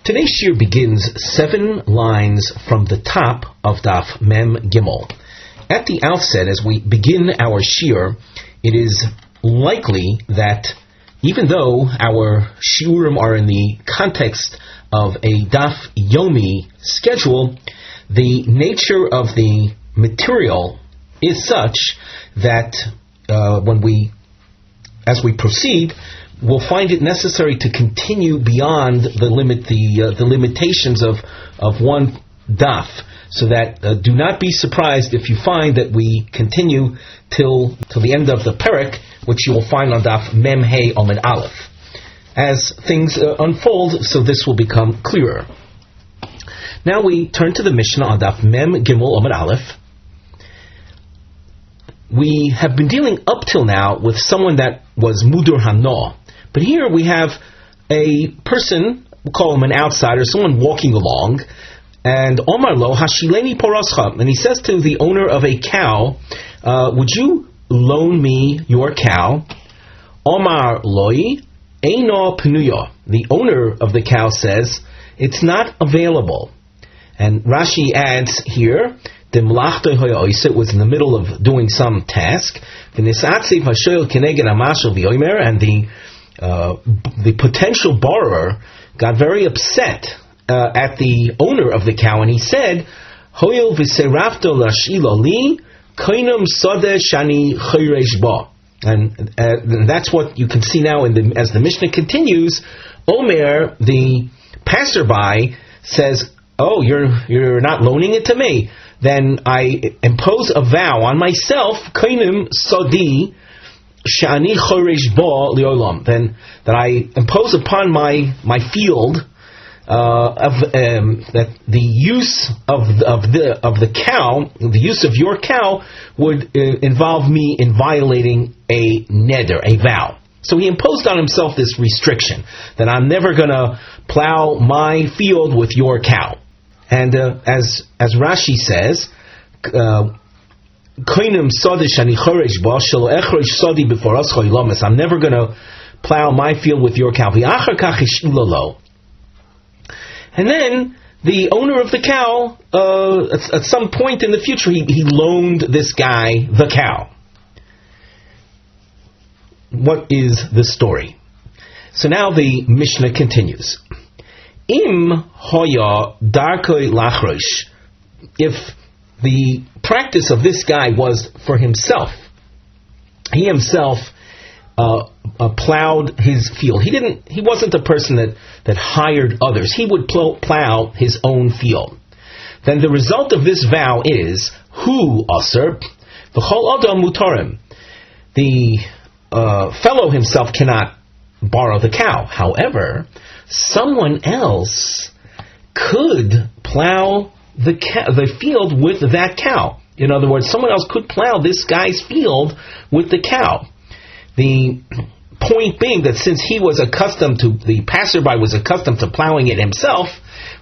Today's shiur begins 7 lines from the top of Daf Mem Gimel. At the outset, as we begin our shiur, it is likely that even though our shiurim are in the context of a Daf Yomi schedule, the nature of the material is such that as we proceed, we'll find it necessary to continue beyond the limitations of one daf, so that do not be surprised if you find that we continue till the end of the perek, which you will find on daf Mem Hey Omed Aleph. As things unfold, so this will become clearer. Now we turn to the Mishnah on daf Mem Gimel Omed Aleph. We have been dealing up till now with someone that was Mudur Hano. But here we have a person, we'll call him an outsider, someone walking along, and Omar Lo Hashileni Porascha, and he says to the owner of a cow, would you loan me your cow? Omar Loi Eino Penuya. The owner of the cow says, it's not available. And Rashi adds here, it was in the middle of doing some task, and the potential borrower got very upset at the owner of the cow, and he said, and that's what you can see now as the Mishnah continues. Omer, the passerby, says, oh, you're not loaning it to me. Then I impose a vow on myself, kainim sodi, shani choresh bo liolam. Then that I impose upon my field that the use of the cow, the use of your cow, would involve me in violating a neder, a vow. So he imposed on himself this restriction that I'm never going to plow my field with your cow. And as Rashi says, I'm never going to plow my field with your cow. And then the owner of the cow, at some point in the future, he loaned this guy the cow. What is the story? So now the Mishnah continues. Im hoya darkoi lachrosh. If the practice of this guy was for himself, he himself plowed his field. He wasn't a person that hired others. He would plow his own field. Then the result of this vow is hu aser v'chol adam mutarim. The fellow himself cannot borrow the cow. However, someone else could plow the field with that cow. In other words, someone else could plow this guy's field with the cow. The point being that since the passerby was accustomed to plowing it himself,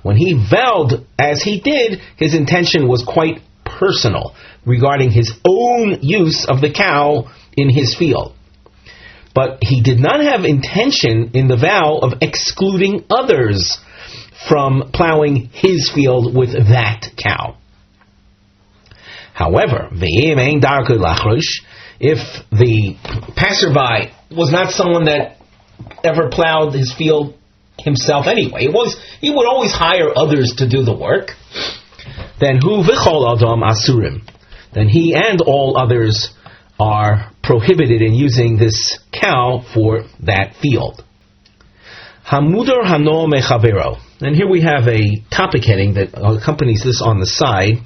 when he vowed as he did, his intention was quite personal regarding his own use of the cow in his field. But he did not have intention in the vow of excluding others from plowing his field with that cow. However, if the passerby was not someone that ever plowed his field himself anyway, he would always hire others to do the work, then hu v'chol adam asurim, then he and all others are prohibited in using this cow for that field. Hamudar hano mechavero. And here we have a topic heading that accompanies this on the side.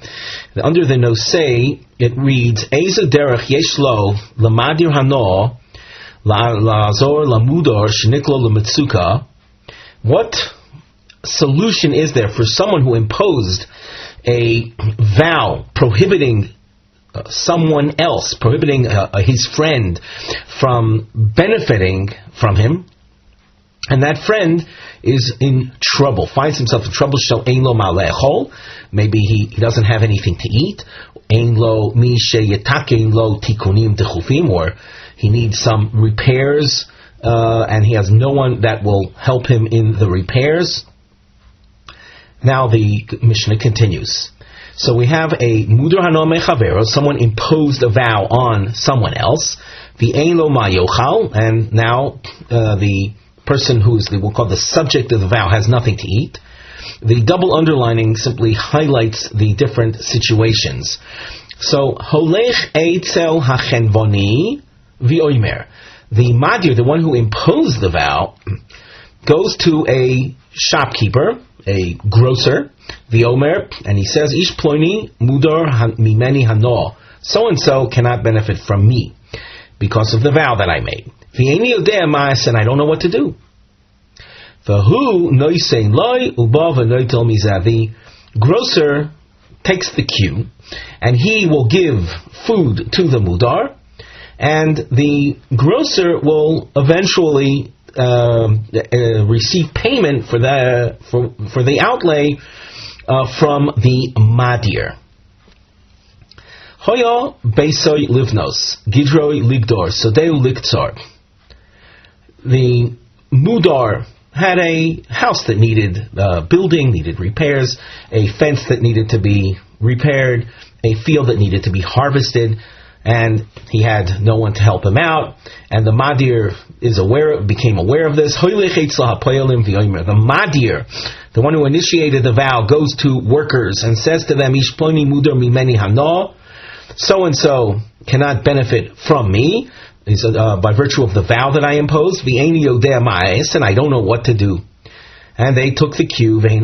Under the nosei, it reads, Eizu derech yesh lo lamadir hano la'azor lamudar sheniklo l'metzuka. What solution is there for someone who imposed a vow prohibiting someone else, prohibiting his friend from benefiting from him, and that friend is in trouble, finds himself in trouble? Shel ein lo ma'lechol, maybe he doesn't have anything to eat. Ein lo mi sheyetakein lo tikunim techufim, or he needs some repairs, and he has no one that will help him in the repairs. Now the Mishnah continues. So we have a mudur hanome chavero, someone imposed a vow on someone else. The ein lo ma yochal, and now the person who's we'll call the subject of the vow has nothing to eat. The double underlining simply highlights the different situations. So holech eitzel hachenvoni v'oimer. The madir, the one who imposed the vow, goes to a shopkeeper, a grocer, the Omer, and he says, Ish ploni mudar mimeni hano. So and so cannot benefit from me because of the vow that I made. V'eni yodeh ma'as, and I don't know what to do. V'hu noisein loy uba v'noitel mizah. The grocer takes the cue, and he will give food to the mudar, and the grocer will eventually receive payment for the outlay from the madir. Hoya beisoy livnos gidroi ligdor sodeu liktzar. The mudar had a house that needed building, needed repairs, a fence that needed to be repaired, a field that needed to be harvested, and he had no one to help him out. And the madir became aware of this. The madir, the one who initiated the vow, goes to workers and says to them, Ish ploni mudar mimeni hano, so and so cannot benefit from me by virtue of the vow that I imposed. V'eini yodeh ma'as, and I don't know what to do. And they took the cue. They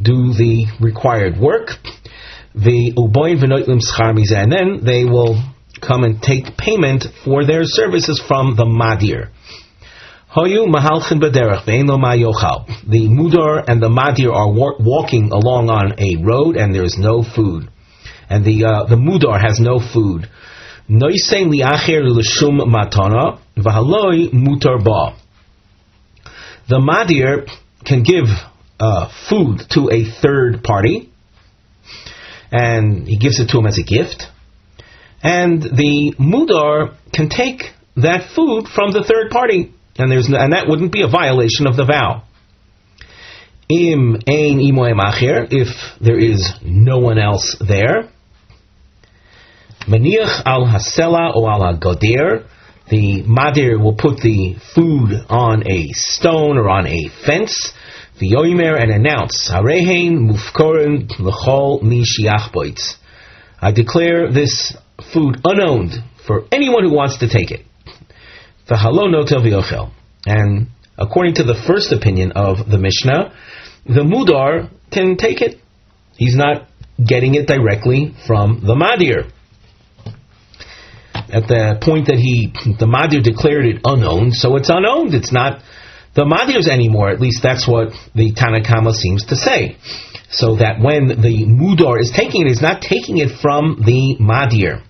do the required work. And then they will come and take payment for their services from the madir. The mudar and the madir are walking along on a road, and there is no food, and the mudar has no food. The madir can give food to a third party, and he gives it to him as a gift, and the mudar can take that food from the third party, and that wouldn't be a violation of the vow. If there is no one else there, maniach al hasela o al hagodir, the madir will put the food on a stone or on a fence, the yoimer, and announce, Harehein mufkoren l'chol mi shiach boitz. I declare this food unowned for anyone who wants to take it. V'halo notel v'yochel. And according to the first opinion of the Mishnah, the mudar can take it. He's not getting it directly from the madir. At the point that the madir declared it unowned, so it's unowned. It's not the madir's anymore. At least that's what the Tanna Kama seems to say. So that when the mudar is taking it, he's not taking it from the madir.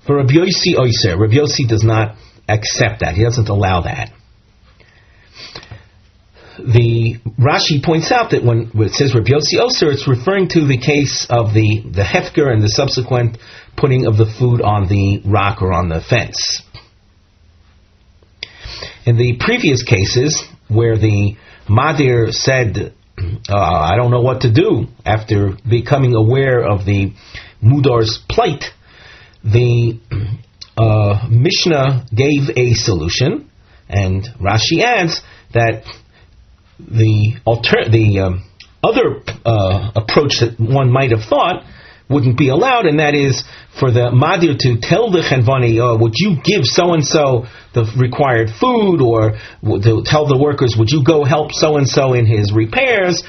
For Rabbi Yossi Ozer, Rabbi Yossi does not accept that. He doesn't allow that. The Rashi points out that when it says Rabbi Yossi Ozer, it's referring to the case of the hefker and the subsequent putting of the food on the rock or on the fence. In the previous cases, where the madir said, I don't know what to do, after becoming aware of the mudar's plight, the Mishnah gave a solution, and Rashi adds that the other approach that one might have thought wouldn't be allowed, and that is for the madir to tell the chenvani, would you give so-and-so the required food, or to tell the workers, would you go help so-and-so in his repairs?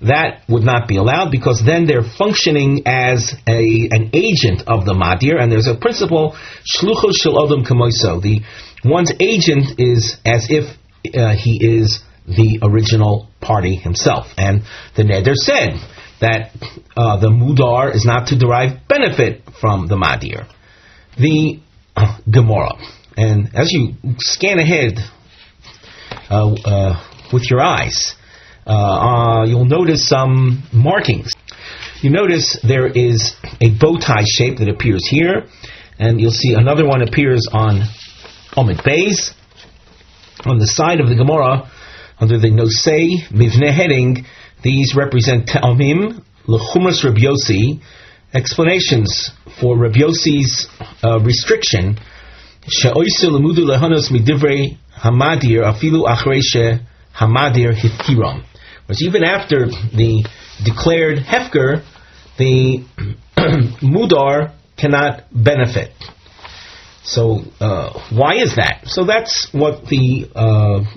That would not be allowed, because then they're functioning as an agent of the madir, and there's a principle, shluchos shel odom kamoiso. One's agent is as if he is the original party himself. And the Neder said that the mudar is not to derive benefit from the madir. The Gemara, and as you scan ahead with your eyes, you'll notice some markings. You notice there is a bow tie shape that appears here, and you'll see another one appears on Omid Beis. On the side of the Gemara, Under the Nosei Mivne heading, these represent Ta'amim, L'chumras Reb Yossi, explanations for Reb Yossi's restriction, She'oisu lemudu lehanos midivrei hamadir afilu achrei hamadir hifkiram. Whereas even after the declared hefker, the mudar cannot benefit. So why is that? So that's what the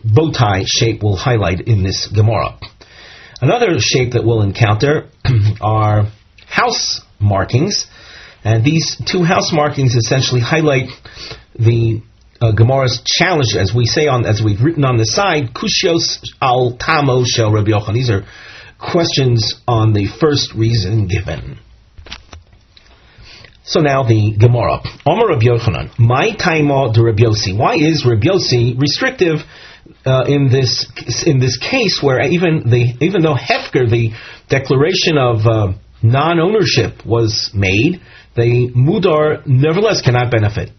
bow tie shape will highlight in this Gemara. Another shape that we'll encounter are house markings, and these two house markings essentially highlight the Gemara's challenge, as we say as we've written on the side, Kushios al Tamo shel Rabbi Yochanan. These are questions on the first reason given. So now the Gemara. Omer Rabbi Yochanan, my taimo de Rabbi Yossi. Why is Rabbi Yossi restrictive in this case, where even though hefker, the declaration of non-ownership, was made, the mudar nevertheless cannot benefit?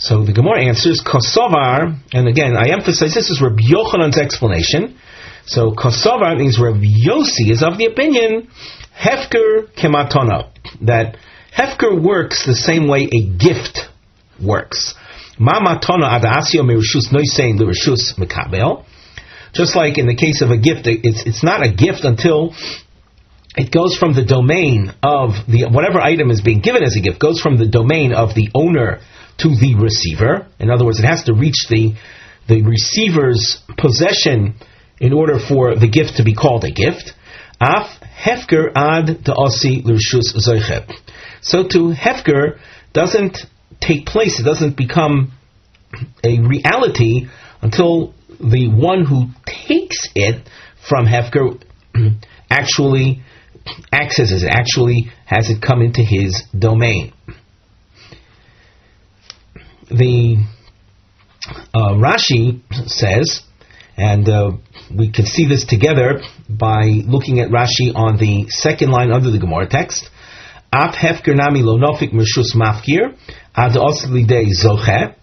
So the Gemara answers, Kosovar, and again I emphasize this is Rabbi Yochanan's explanation. So Kosovar means Rabbi Yossi is of the opinion hefker kematona, that hefker works the same way a gift works. Ma matona ad asio merishus noisein l'rishus mekabel. Just like in the case of a gift, it's not a gift until it goes from the domain of whatever item is being given as a gift goes from the domain of the owner to the receiver. In other words, it has to reach the receiver's possession in order for the gift to be called a gift. Af hefker ad da'asi l'rishus zoicheb. So to hefker doesn't take place, it doesn't become a reality until the one who takes it from hefker actually accesses it, actually has it come into his domain. The Rashi says, and we can see this together by looking at Rashi on the second line under the Gemara text, Af hefker nami lo nofik mershus mafkir ad oslidei zoche.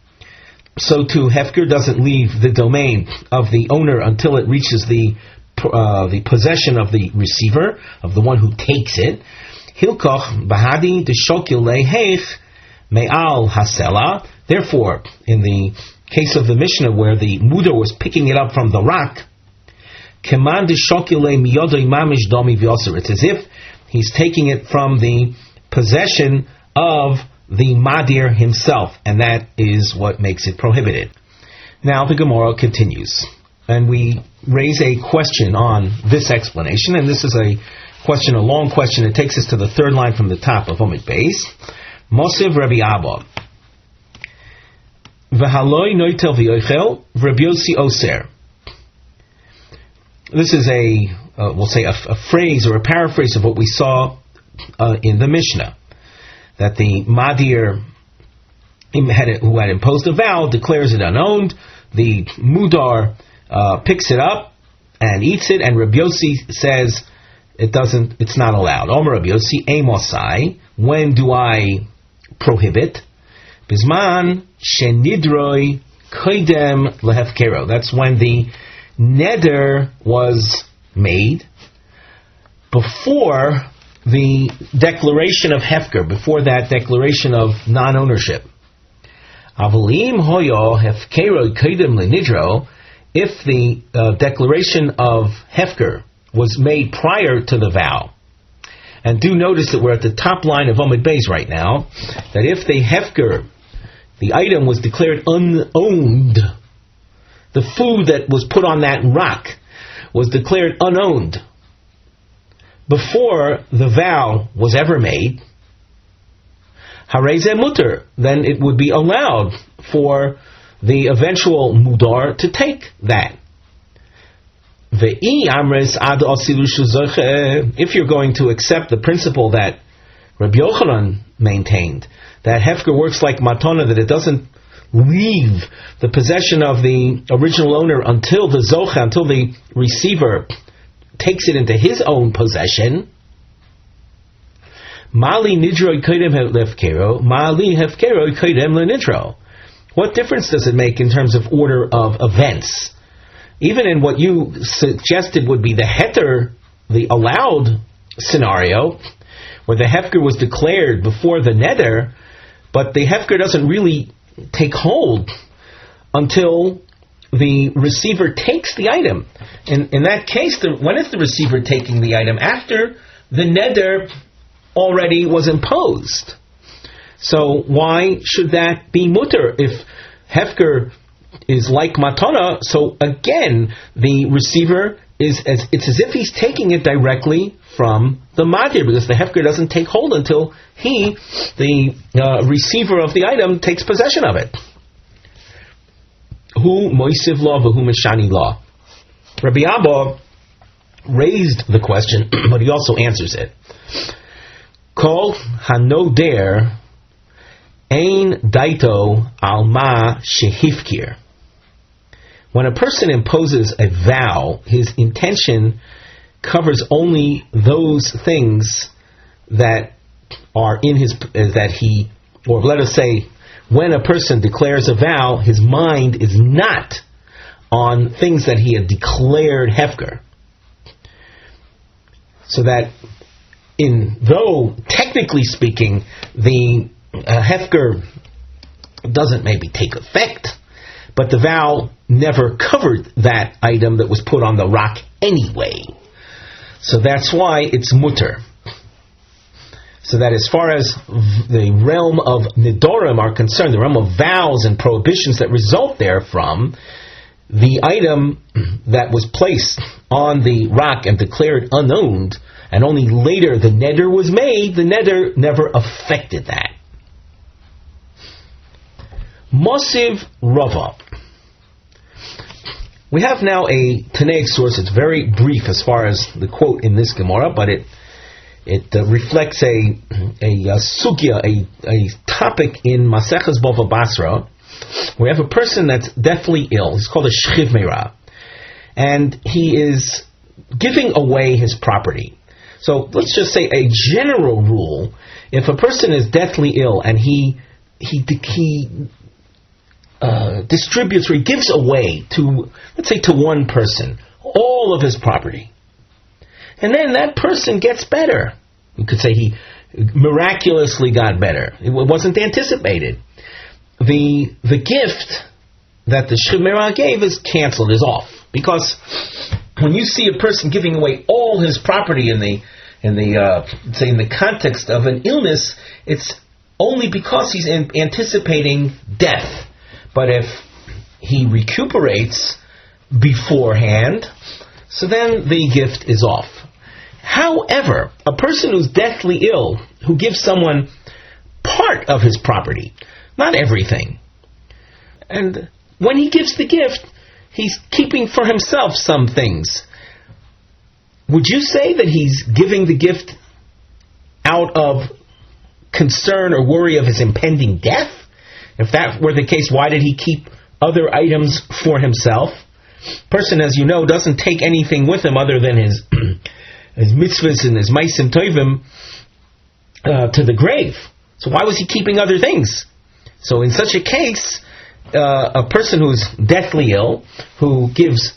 So too, hefker doesn't leave the domain of the owner until it reaches the possession of the receiver, of the one who takes it. Hilkoch bahadi deshokil leheich me'al hasela. Therefore, in the case of the Mishnah where the mudar was picking it up from the rock, keman deshokil le miyodoi mamish domi v'oser. It's as if he's taking it from the possession of the madir himself, and that is what makes it prohibited. Now the Gemara continues, and we raise a question on this explanation, and this is a long question. It takes us to the third line from the top of Omid Beis. Mosiv Rabbi Abba. V'haloi noitel v'yochel Rabbi Yossi Ozer. This is we'll say a phrase or a paraphrase of what we saw in the Mishnah, that the Madir who had imposed a vow declares it unowned. The Mudar picks it up and eats it, and Rabbi Yossi says it's not allowed. Omer Rabbi Yossi, Amosai, when do I prohibit? Bisman shenidroi koidem lehefkero. That's when the neder was made before the declaration of hefker, before that declaration of non-ownership. Avalim hoyo hefkero koidem lenidro. If the declaration of hefker was made prior to the vow, and do notice that we're at the top line of Omid Beis right now, that if the hefker, the item, was declared unowned, the food that was put on that rock was declared unowned before the vow was ever made, harei mutter, then it would be allowed for the eventual mudar to take that. If you're going to accept the principle that Rabbi Yochanan maintained, that hefker works like matona, that it doesn't leave the possession of the original owner until the zocha, until the receiver takes it into his own possession. Mali nidro koidem lefkero, mali hefkero koidem lenidro. What difference does it make in terms of order of events? even in what you suggested would be the heter, the allowed scenario, where the hefker was declared before the neder, but the hefker doesn't really take hold until the receiver takes the item. In that case, when is the receiver taking the item? After the neder already was imposed. So why should that be mutter? If hefker is like matana, so again, the receiver it's as if he's taking it directly from the matir, because the hefker doesn't take hold until the receiver of the item, takes possession of it. Hu moisiv law v'hu meshani law. Rabbi Abba raised the question, but he also answers it. Kol hanoder ein daito alma shehifkir. When a person imposes a vow, his intention covers only those things that are in his, or let us say, when a person declares a vow, his mind is not on things that he had declared hefker. So that, though technically speaking, the hefker doesn't maybe take effect, but the vow never covered that item that was put on the rock anyway. So that's why it's mutter. So that as far as the realm of Nedarim are concerned, the realm of vows and prohibitions that result therefrom, the item that was placed on the rock and declared unowned, and only later the neder was made, the neder never affected that. Mosiv Rava. We have now a Tanaic source. It's very brief as far as the quote in this Gemara, but it reflects a sugya, a topic in Maseches Bava Basra, where we have a person that's deathly ill. He's called a shchiv meira, and he is giving away his property. So let's just say a general rule: if a person is deathly ill and he distributes, or he gives away to, let's say, to one person all of his property, and then that person gets better. You could say he miraculously got better. It wasn't anticipated. The gift that the shchiv meira gave is canceled, is off, because when you see a person giving away all his property in the context of an illness, it's only because he's anticipating death. But if he recuperates beforehand, so then the gift is off. However, a person who's deathly ill, who gives someone part of his property, not everything, and when he gives the gift, he's keeping for himself some things. Would you say that he's giving the gift out of concern or worry of his impending death? If that were the case, why did he keep other items for himself? Person, as you know, doesn't take anything with him other than his mitzvahs and his maisim tovim to the grave. So why was he keeping other things? So in such a case, a person who's deathly ill, who gives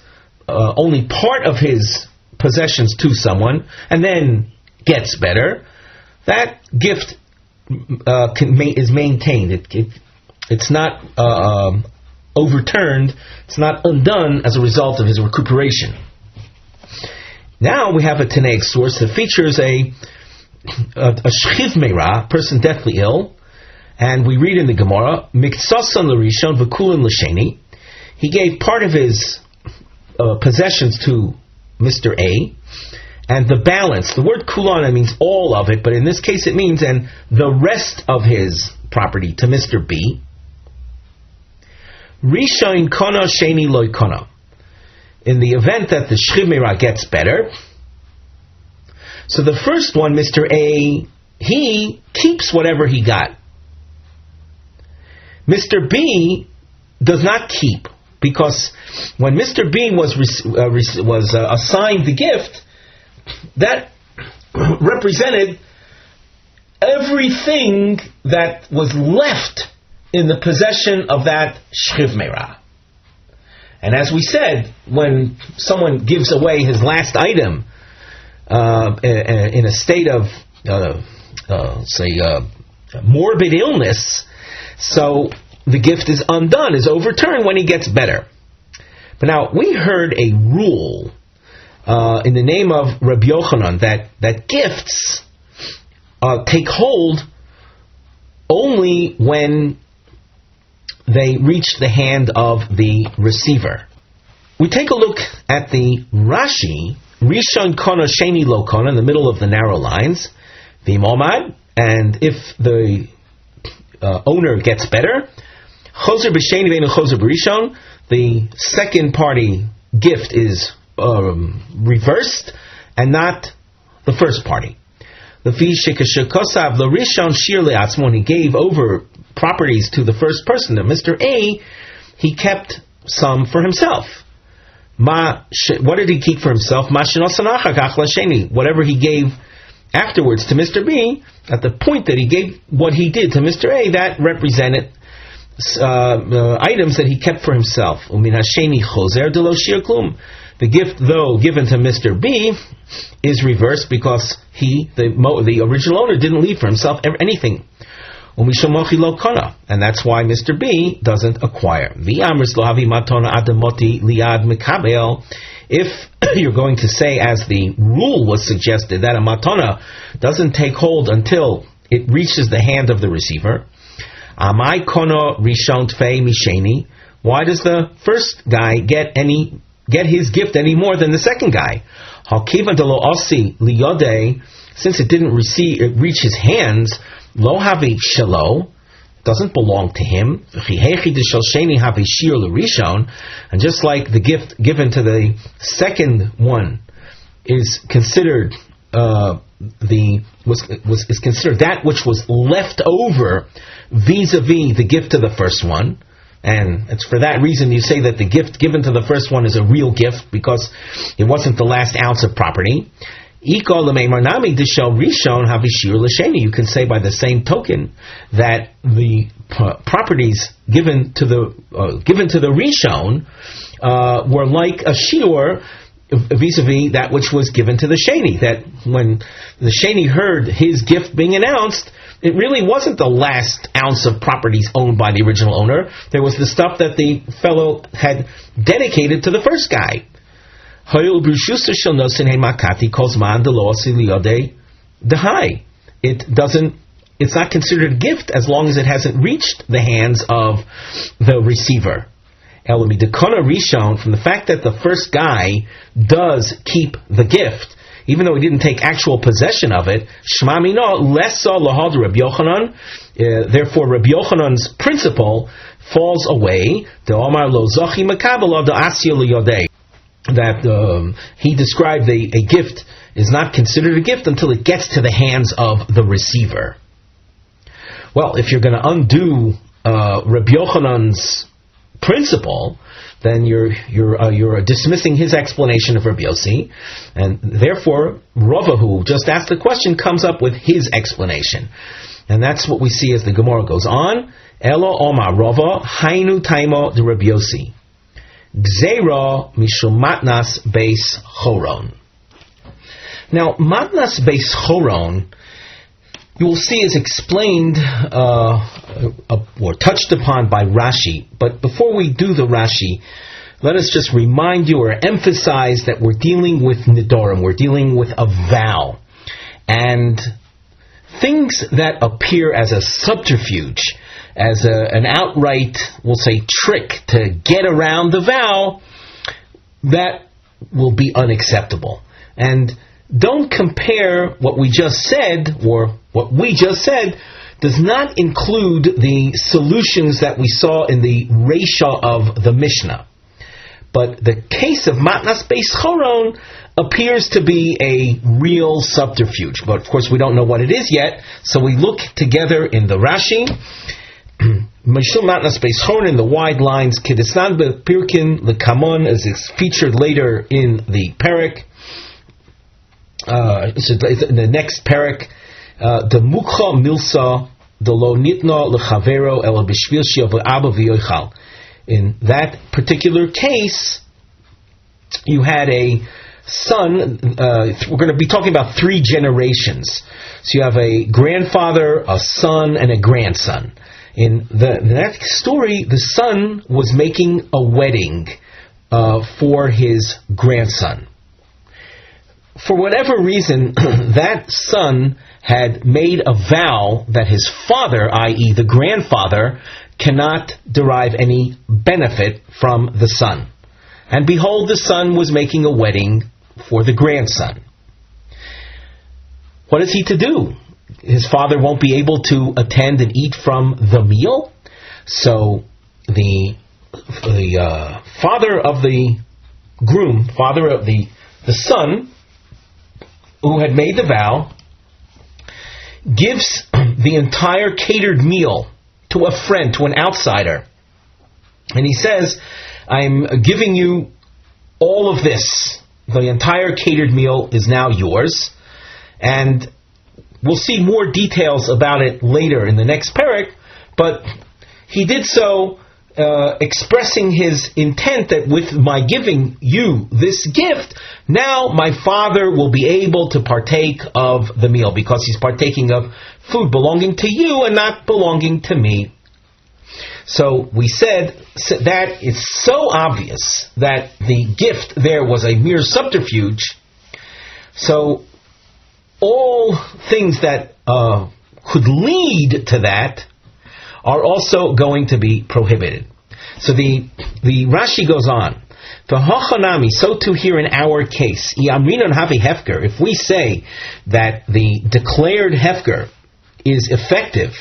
only part of his possessions to someone and then gets better, that gift is maintained. It's not overturned. It's not undone as a result of his recuperation. Now we have a Tanaic source that features a shchiv meira, person deathly ill, and we read in the Gemara, Miktsasan l'rishon v'kulin l'sheni. He gave part of his possessions to Mr. A, and the balance, the word kulana means all of it, but in this case it means, and the rest of his property to Mr. B. Rishon kona, sheni loy kona. In the event that the shchiv meira gets better, so the first one, Mr. A, he keeps whatever he got. Mr. B does not keep, because when Mr. B was assigned the gift, that represented everything that was left in the possession of that shchiv meira. And as we said, when someone gives away his last item in a state of, morbid illness, so the gift is undone, is overturned when he gets better. But now, we heard a rule in the name of Rabbi Yochanan that gifts take hold only when they reach the hand of the receiver. We take a look at the Rashi, Rishon Kona Sheni Lo Kona, in the middle of the narrow lines, V'imomad, and if the owner gets better, Chozer B'Sheni Ve'enu Chozer B'Rishon, the second party gift is reversed, and not the first party. The Shekashakosav L'Rishon Shir Le'atzmo, he gave over properties to the first person, to Mr. A, he kept some for himself. What did he keep for himself? Whatever he gave afterwards to Mr. B, at the point that he gave what he did to Mr. A, that represented items that he kept for himself. The gift, though given to Mr. B, is reversed because the original owner didn't leave for himself anything. And that's why Mr. B doesn't acquire. If you're going to say, as the rule was suggested, that a matana doesn't take hold until it reaches the hand of the receiver, why does the first guy get his gift any more than the second guy? Since it didn't reach his hands, lo havi shelo, doesn't belong to him. And just like the gift given to the second one is considered is considered that which was left over vis-a-vis the gift to the first one. And it's for that reason you say that the gift given to the first one is a real gift, because it wasn't the last ounce of property. You can say by the same token that the properties given to the Rishon were like a shiur vis-a-vis that which was given to the Sheni. That when the Sheni heard his gift being announced, it really wasn't the last ounce of properties owned by the original owner. There was the stuff that the fellow had dedicated to the first guy. It's not considered a gift as long as it hasn't reached the hands of the receiver. From the fact that the first guy does keep the gift, even though he didn't take actual possession of it, therefore Rabbi Yochanan's principle falls away. That he described a gift is not considered a gift until it gets to the hands of the receiver. Well, if you're going to undo Rabbi Yochanan's principle, then you're dismissing his explanation of Rabbi Yossi, and therefore Rava, who just asked the question, comes up with his explanation, and that's what we see as the Gemara goes on. Elo Omar Rava Hainu Taimo de Rabbi Yossi. Gzeira mishum matnas beis choron. Now, matnas beis choron, you will see, is explained or touched upon by Rashi. But before we do the Rashi, let us just remind you or emphasize that we're dealing with Nedarim. We're dealing with a vow. And things that appear as a subterfuge, as an outright, we'll say, trick to get around the vow, that will be unacceptable. And don't compare what we just said, or what we just said does not include the solutions that we saw in the Reisha of the Mishnah. But the case of Matnas Beis Choron appears to be a real subterfuge. But of course we don't know what it is yet, so we look together in the Rashi. Mishum Matnas Beis Choron, in the wide lines, Kedisnan Bepirkin Lekamon, as is featured later in the Perek. In the next Perek, the Mukha Milsa, the Lo Nitna Lechavero Ela Bishvil Shiava Abba V'Yochal. In that particular case, you had a son. We're going to be talking about 3 generations. So you have a grandfather, a son, and a grandson. In that story, the son was making a wedding for his grandson. For whatever reason, that son had made a vow that his father, i.e. the grandfather, cannot derive any benefit from the son. And behold, the son was making a wedding for the grandson. What is he to do? His father won't be able to attend and eat from the meal. So the father of the groom, father of the son, who had made the vow, gives the entire catered meal to a friend, to an outsider. And he says, I'm giving you all of this. The entire catered meal is now yours. And we'll see more details about it later in the next parak, but he did so expressing his intent that with my giving you this gift, now my father will be able to partake of the meal, because he's partaking of food belonging to you and not belonging to me. So we said that it's so obvious that the gift there was a mere subterfuge. So all things that could lead to that are also going to be prohibited. So the Rashi goes on. V'hachanami, so too here in our case, Yamrinon havi hefker, if we say that the declared hefker is effective,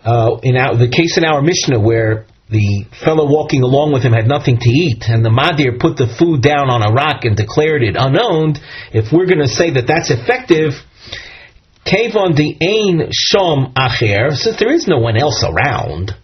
in the case in our Mishnah where the fellow walking along with him had nothing to eat, and the Madir put the food down on a rock and declared it unowned, if we're going to say that that's effective, Kevon the Ein Shom Acher, since there is no one else around,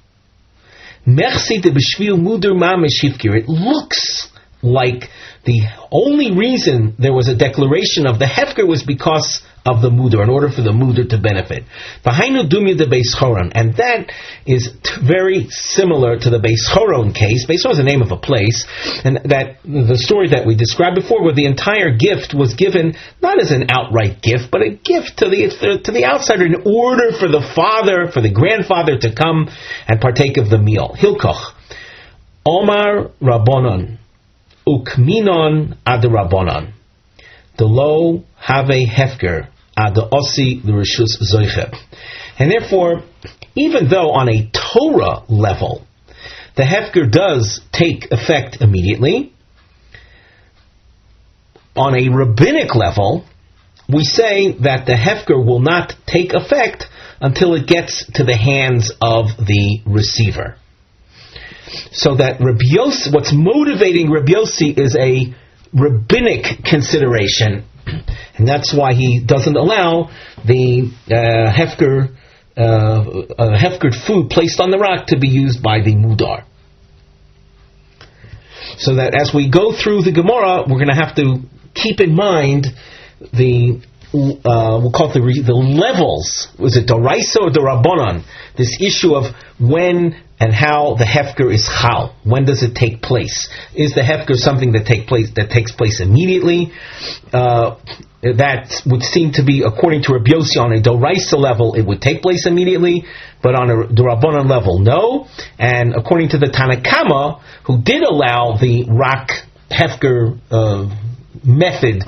Mersi de B'Shvil Mudur Mamish Hifkir, it looks like the only reason there was a declaration of the Hefker was because of the Mudur, in order for the Mudur to benefit. V'hainu Dumya de Beis Choron, and that is very similar to the Beis Choron case. Beis Choron is the name of a place, and that the story that we described before, where the entire gift was given not as an outright gift, but a gift to the outsider in order for the father, for the grandfather to come and partake of the meal. Hilkoch Omar Rabbanon Ukminon Ad Rabbanon Delo Have Hefker Ad Osi L'Rishus Zoiche. And therefore, even though on a Torah level the Hefker does take effect immediately, on a rabbinic level we say that the Hefker will not take effect until it gets to the hands of the receiver. So that Rabbi Yossi, what's motivating Rabbi Yossi is a rabbinic consideration, and that's why he doesn't allow the hefkered food placed on the rock to be used by the mudar. So that as we go through the Gemara, we're going to have to keep in mind we'll call it the levels. Was it Doraisa or Dorabonon? This issue of when and how the hefker is chal. When does it take place? Is the hefker something that takes place immediately? That would seem to be, according to Rabbi Yossi, on a Doraisa level, it would take place immediately, but on a Dorabonon level, no. And according to the Tanakama, who did allow the rock hefker method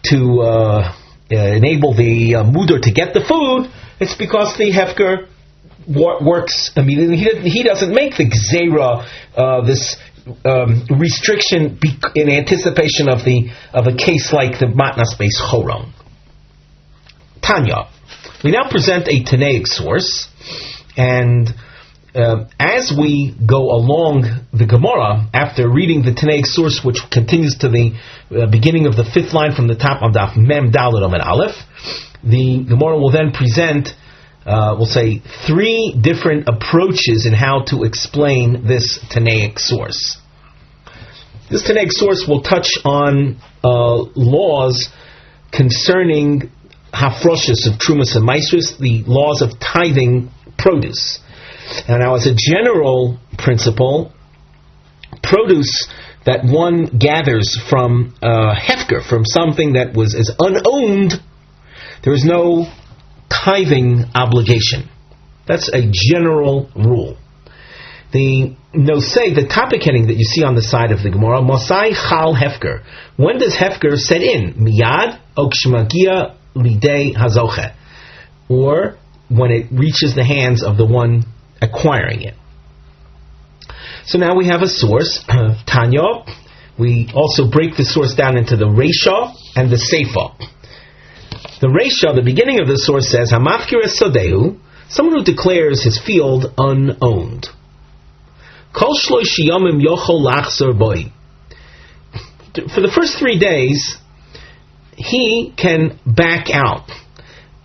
to enable the mudar to get the food, it's because the hefker works immediately. He doesn't make the gzeira, this restriction in anticipation of a case like the matnas beis choron. Tanya, we now present a Tanaic source, and as we go along the Gemara, after reading the Tanaic source, which continues to the beginning of the 5th line from the top on Daf Mem Daled Amud Aleph, the Gemara will then present, we'll say, 3 different approaches in how to explain this Tanaic source. This Tanaic source will touch on laws concerning hafroshas of trumas and maisrus, the laws of tithing produce. And now, as a general principle, produce that one gathers from hefker, from something that is unowned, there is no tithing obligation. That's a general rule. The nosei, the topic heading that you see on the side of the Gemara, Mosai Chal Hefker. When does Hefker set in? Miyad Okshmagia Lidei Hazoche. Or when it reaches the hands of the one acquiring it. So now we have a source, Tanya. We also break the source down into the Reisha and the Seifa. The Reisha, the beginning of the source, says, Hamafkir Sodehu, someone who declares his field unowned. For the first 3 days, he can back out.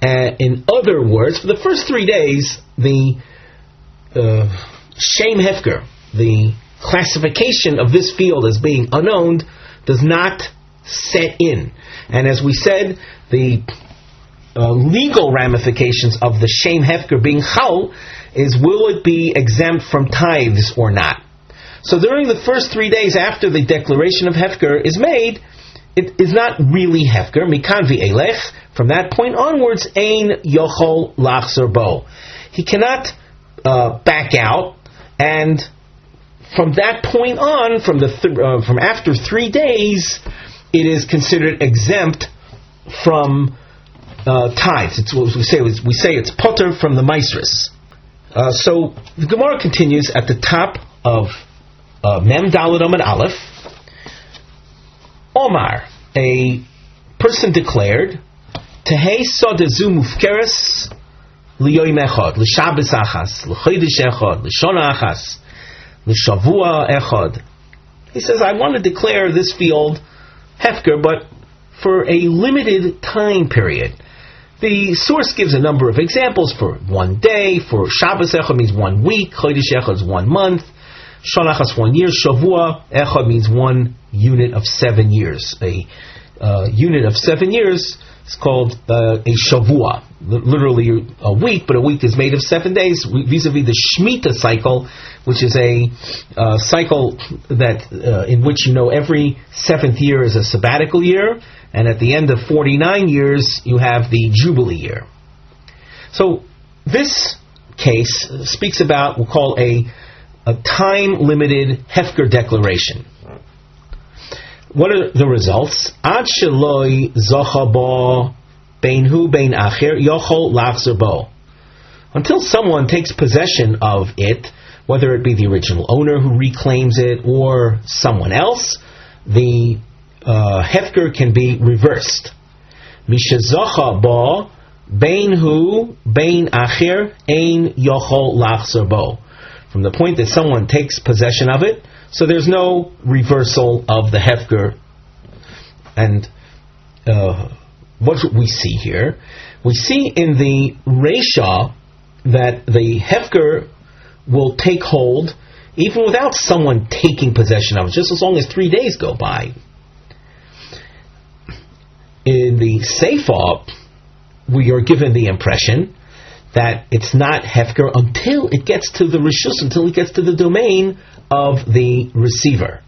In other words, for the first 3 days, the Shem Hefker, the classification of this field as being unowned, does not set in. And as we said, the legal ramifications of the Shem Hefker being Chal is, will it be exempt from tithes or not? So during the first 3 days after the declaration of Hefker is made, it is not really Hefker. Mikan v'elech. From that point onwards, Ein Yochol Lachzor Bo. He cannot back out, and from that point on, from after 3 days, it is considered exempt from tithes. It's what we say. We say it's potter from the maisris. So the Gemara continues at the top of Mem Daled Amud Aleph. Omar, a person declared, Tehei Sodezu Mufkeres Liyoim Echad, L'Shabbos Achas, L'Chodesh Echad, L'Shona Achas, L'Shavua Echad. He says, I want to declare this field Hefker, but for a limited time period. The source gives a number of examples for 1 day. For Shabbos Echad means 1 week. Chodesh Echad is 1 month. Shana Achas 1 year. Shavua Echad means 1 unit of 7 years. A unit of 7 years is called a Shavua. Literally a week, but a week is made of 7 days. Vis-a-vis the Shemitah cycle, which is a cycle that in which every 7th year is a sabbatical year. And at the end of 49 years, you have the Jubilee year. So this case speaks about, we'll call a time-limited Hefker declaration. What are the results? Ad sheloi zocha bo bein hu bein acher yochol lachzor bo. Until someone takes possession of it, whether it be the original owner who reclaims it or someone else, the Hefker can be reversed. Mishazocha bo bein hu bein acher ein yochol lachzor bo. From the point that someone takes possession of it, so there's no reversal of the Hefker. And what we see here? We see in the Reisha that the Hefker will take hold even without someone taking possession of it, just as long as 3 days go by. In the Seifa, we are given the impression that it's not Hefker until it gets to the Rishus, until it gets to the domain of the receiver.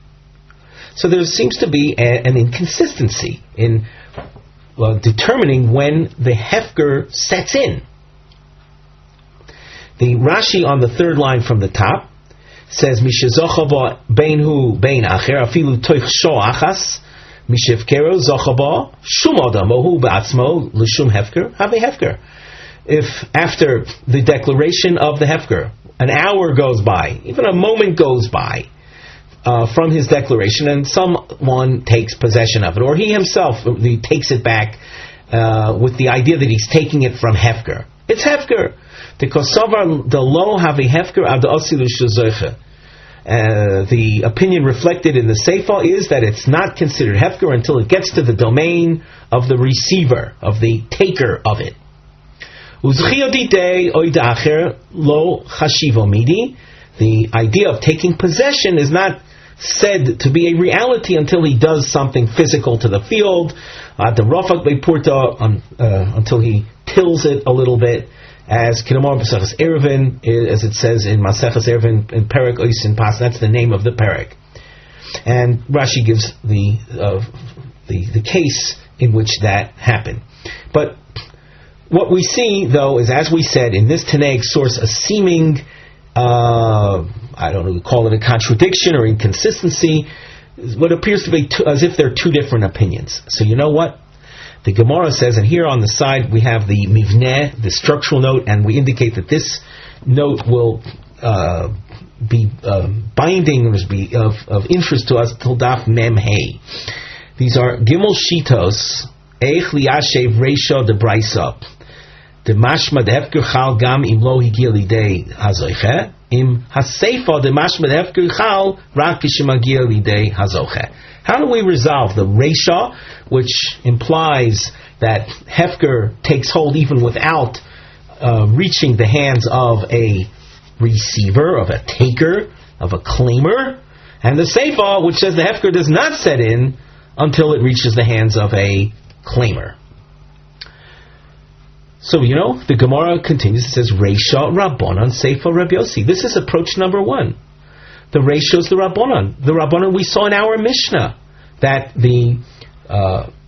So there seems to be an inconsistency in determining when the Hefker sets in. The Rashi on the third line from the top says, Mishazocha bein hu bein acher afilu toich sho achas mishevkero zocha shum adam ohu ba'atzmo l'shum Hefker have a Hefker. If after the declaration of the Hefker, an hour goes by, even a moment goes by from his declaration, and someone takes possession of it, or he himself takes it back with the idea that he's taking it from Hefker. It's Hefker. The opinion reflected in the Seifa is that it's not considered Hefker until it gets to the domain of the receiver, of the taker of it. The idea of taking possession is not said to be a reality until he does something physical to the field, until he tills it a little bit, as it says in Maseches Eruvin in Perek Oisin Pas. That's the name of the Perek. And Rashi gives the case in which that happened. But what we see, though, is, as we said, in this Tanaic source, a seeming, I don't know, call it a contradiction or inconsistency, what appears to be as if they're two different opinions. So you know what? The Gemara says, and here on the side we have the mivneh, the structural note, and we indicate that this note will be binding, or be of interest to us till Daf Mem Hey. These are Gimel Shitos, Eich Liyashev Reisha de Braisa, de Mashma de Hefker Chal Gam Im Lo Higia Lidei Hazoiche, Im Haseifa de Mashma de Hefker Chal Rak Kishimagia Lidei Hazoche. How do we resolve the Reisha, which implies that Hefker takes hold even without reaching the hands of a receiver, of a taker, of a claimer, and the Seifa, which says the Hefker does not set in until it reaches the hands of a claimer? So, the Gemara continues. It says, Reisha Rabbanan Seifa Rabbi Yossi. This is approach number one. The Reisha is the Rabbanan. The Rabbanan we saw in our Mishnah, that the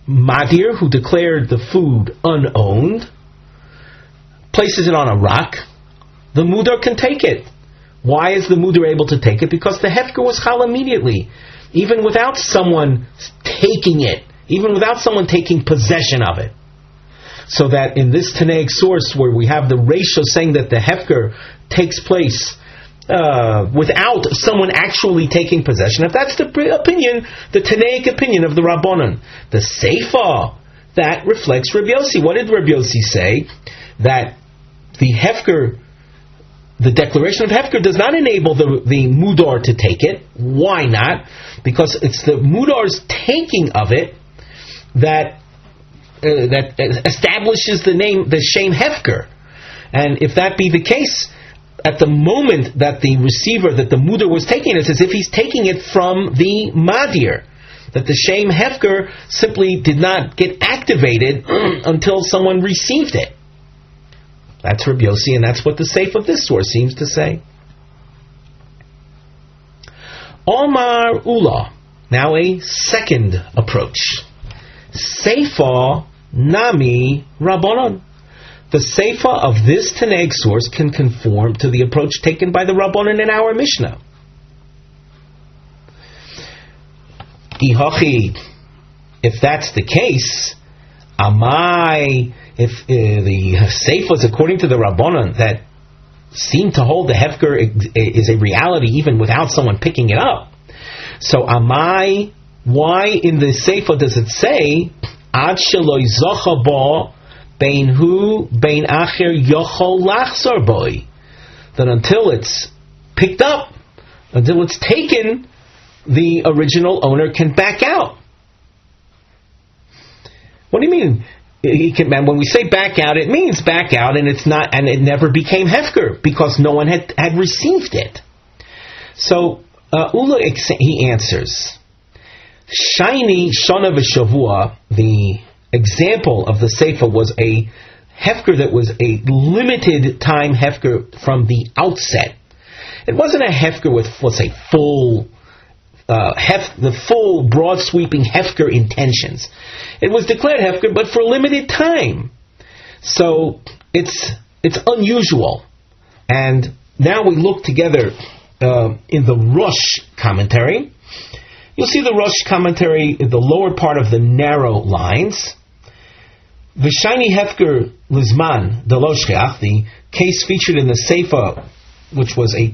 Madir, who declared the food unowned, places it on a rock. The Mudar can take it. Why is the Mudar able to take it? Because the Hefker was Chal immediately. Even without someone taking it, even without someone taking possession of it. So that in this Tanaic source where we have the Reisha saying that the Hefker takes place without someone actually taking possession, if that's the opinion, the Tanaic opinion of the Rabbanan, the Seifa, that reflects Rabbi Yossi. What did Rabbi Yossi say? That the Hefker, the declaration of Hefker does not enable the Mudar to take it. Why not? Because it's the Mudar's taking of it that establishes the name, the Shem Hefker. And if that be the case, at the moment that the receiver, that the Mudar was taking it, it's as if he's taking it from the Madir. That the Shem Hefker simply did not get activated until someone received it. That's Rabbi Yossi, and that's what the Seif of this source seems to say. Omar Ula. Now a second approach. Seifa Nami Rabbanon. The Seifa of this Tanaic source can conform to the approach taken by the Rabbanon in our Mishnah. Ihachi, if that's the case, Amai, if the Seifa is according to the Rabbanon that seem to hold the Hefker is a reality even without someone picking it up. So Amai, why in the Seifa does it say Ad shelo yizocha bo bein hu bein acher yochol lachzor boi? That until it's picked up, until it's taken, the original owner can back out. What do you mean? When we say back out, it means back out, and it's not, and it never became Hefker because no one had received it. So Ula, he answers, Shiny Shana v'Shavua, the example of the Seifa was a Hefker that was a limited time Hefker from the outset. It wasn't a Hefker with, let's say, the full broad sweeping Hefker intentions. It was declared Hefker, but for a limited time. So it's unusual. And now we look together in the Rosh commentary. You'll see the Rosh commentary in the lower part of the narrow lines. V'shayni Hefker Lizman Deloshkeach, the case featured in the Seifa, which was a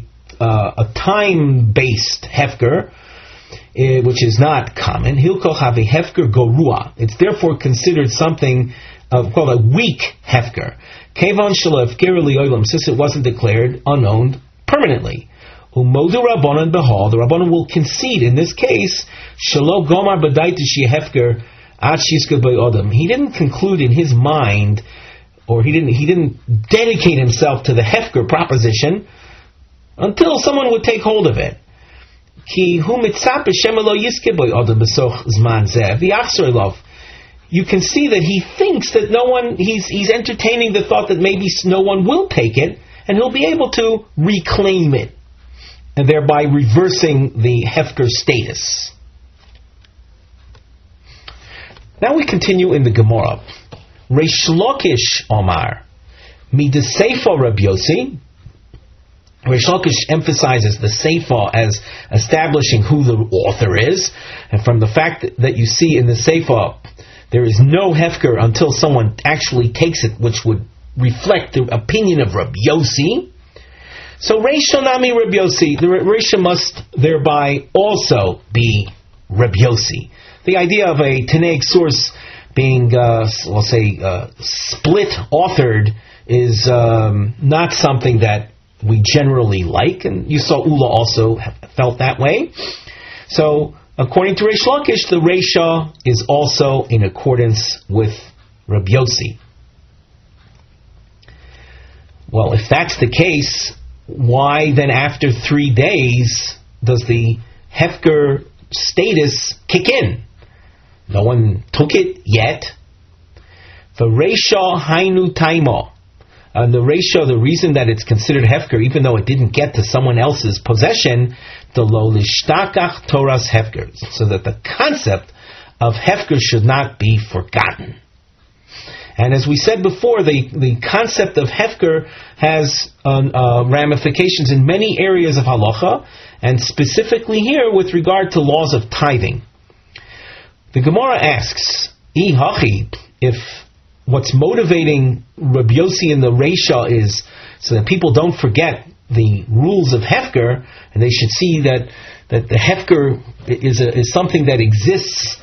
time-based Hefker, which is not common. Hilko have a Hefker Gorua. It's therefore considered something called a weak Hefker. Kevan Shelo Hefker Li'olam, since it wasn't declared unowned permanently. Umodu Rabbanan Behal, the Rabbanan will concede in this case, Shelo Gomar B'daitishi Hefker Ad Shizka B'odam. He didn't conclude in his mind, or he didn't dedicate himself to the Hefker proposition until someone would take hold of it. You can see that he thinks that no one, he's entertaining the thought that maybe no one will take it, and he'll be able to reclaim it. and thereby reversing the hefker status. Now we continue in the Gemara. Reish Lakish Omar, Midaseifa Reb Yossi. Reish Lakish emphasizes the Seifa as establishing who the author is, and from the fact that you see in the Seifa there is no hefker until someone actually takes it, which would reflect the opinion of Reb Yossi. So Reisha Nami Reb Yossi, the Reisha must thereby also be Reb Yossi. The idea of a Tanaic source being, split authored is not something that we generally like, and you saw Ula also felt that way. So, according to Reish Lakish, the Reisha is also in accordance with Reb Yossi. Well, if that's the case, why then after 3 days does the hefker status kick in? No one took it yet. The Reisha Hainu Taima. And the Reisha, the reason that it's considered hefker, even though it didn't get to someone else's possession, the lo lishtakach Torah's hefker, so that the concept of hefker should not be forgotten. And as we said before, the concept of hefker has ramifications in many areas of halacha, and specifically here with regard to laws of tithing. The Gemara asks, if what's motivating Rabbi Yossi and the Reisha is so that people don't forget the rules of hefker, and they should see that the hefker is something that exists,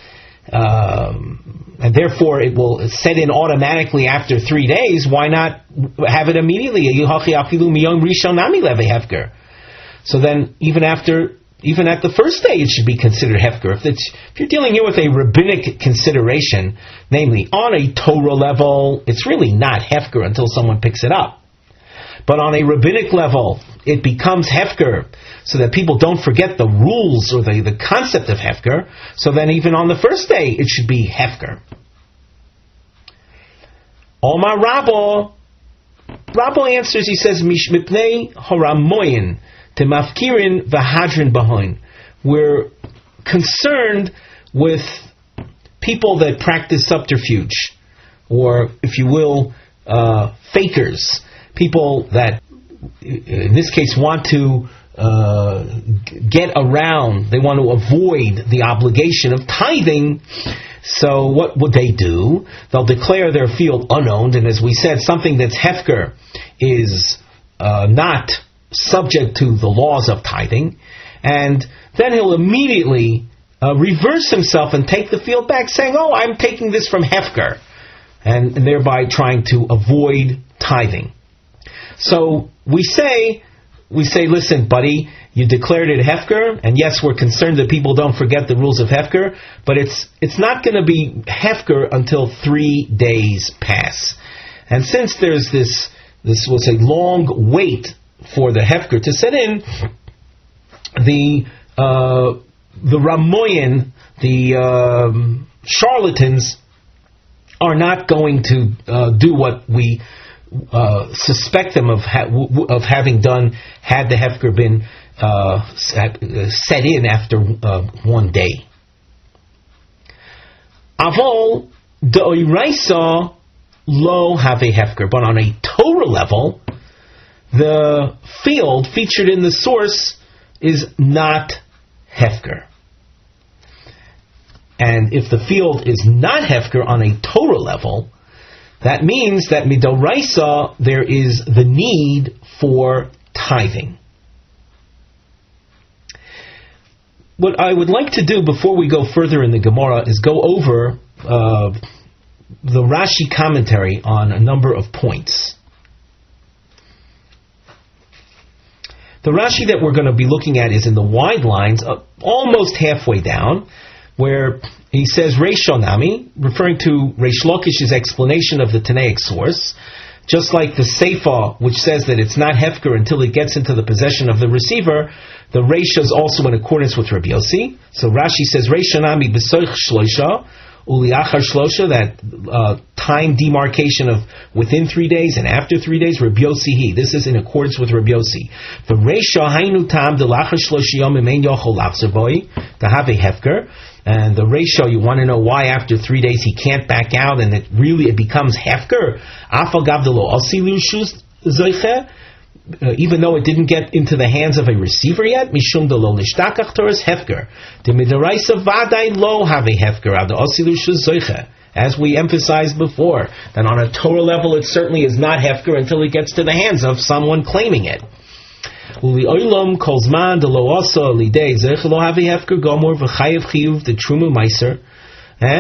and therefore it will set in automatically after 3 days. Why not have it immediately? So then, even at the first day, it should be considered hefker. If you're dealing here with a rabbinic consideration, namely on a Torah level, it's really not hefker until someone picks it up. But on a rabbinic level, it becomes hefker so that people don't forget the rules or the concept of hefker. So then even on the first day, it should be hefker. Omar Rabbo answers, he says, Mishmipnei haramoyin temafkirin v'hadrin bahoin. We're concerned with people that practice subterfuge, or if you will, fakers. People that, in this case, want to get around, they want to avoid the obligation of tithing. So what would they do? They'll declare their field unowned, and as we said, something that's hefker is not subject to the laws of tithing, and then he'll immediately reverse himself and take the field back, saying, "Oh, I'm taking this from hefker," and thereby trying to avoid tithing. So we say, listen, buddy, you declared it hefker, and yes, we're concerned that people don't forget the rules of hefker, but it's not going to be hefker until 3 days pass. And since there's this we'll say long wait for the hefker to set in, the Ramoyan, the charlatans, are not going to do what we suspect them of having done had the hefker been set in after 1 day. Avol de'oraisa lo have a hefker, but on a Torah level, the field featured in the source is not hefker. And if the field is not hefker on a Torah level, that means that midoraisa there is the need for tithing. What I would like to do before we go further in the Gemara is go over the Rashi commentary on a number of points. The Rashi that we're going to be looking at is in the wide lines, almost halfway down, where he says Reish Nami, referring to Reish Lakish's explanation of the Tanaic source, just like the Seifa, which says that it's not hefker until it gets into the possession of the receiver, the Reish is also in accordance with Rabbi Yossi. So Rashi says Reish Nami b'soich shloisha Uliachar shlosha, that time demarcation of within 3 days and after 3 days, Rabbi Yossi. This is in accordance with Rabbi Yossi. The Reisha hainu tam delachar shloshi yom imein yochol lachzer boi to have a hefker. And the ratio, you want to know why after 3 days he can't back out and it becomes hefker. Afal gavdelo asilu shus zoiche. Even though it didn't get into the hands of a receiver yet, mishum de lo lishtakach toras hefker. De midaraisa vaday lo have a hefker ad asilu shus zoiche. As we emphasized before, that on a Torah level it certainly is not hefker until it gets to the hands of someone claiming it. And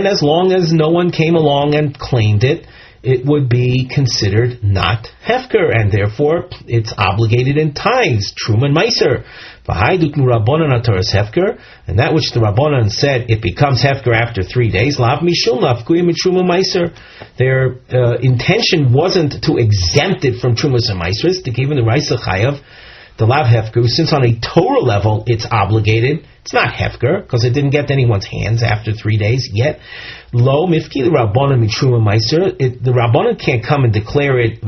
as long as no one came along and claimed it, it would be considered not hefker, and therefore it's obligated in tithes, truma and meiser. And that which the Rabbanan said it becomes hefker after 3 days, their intention wasn't to exempt it from trumas and meisers, to give him the raisa chayav, the lav hefker, since on a Torah level it's obligated. It's not hefker because it didn't get to anyone's hands after 3 days yet. Lo mifki the Rabbanan mitruma meiser. The Rabbanan can't come and declare it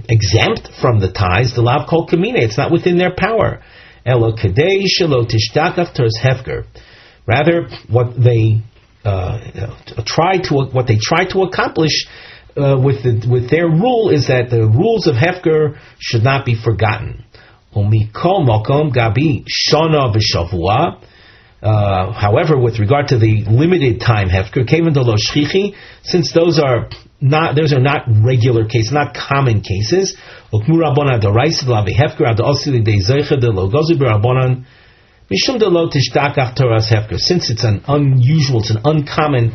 exempt from the tithes. The lav kol kamine. It's not within their power. Elo kadei shelo tishdakach toras hefker. Rather, what they try to accomplish with their rule is that the rules of hefker should not be forgotten. However, with regard to the limited time hefker, since those are not regular cases, not common cases, since it's an unusual, it's an uncommon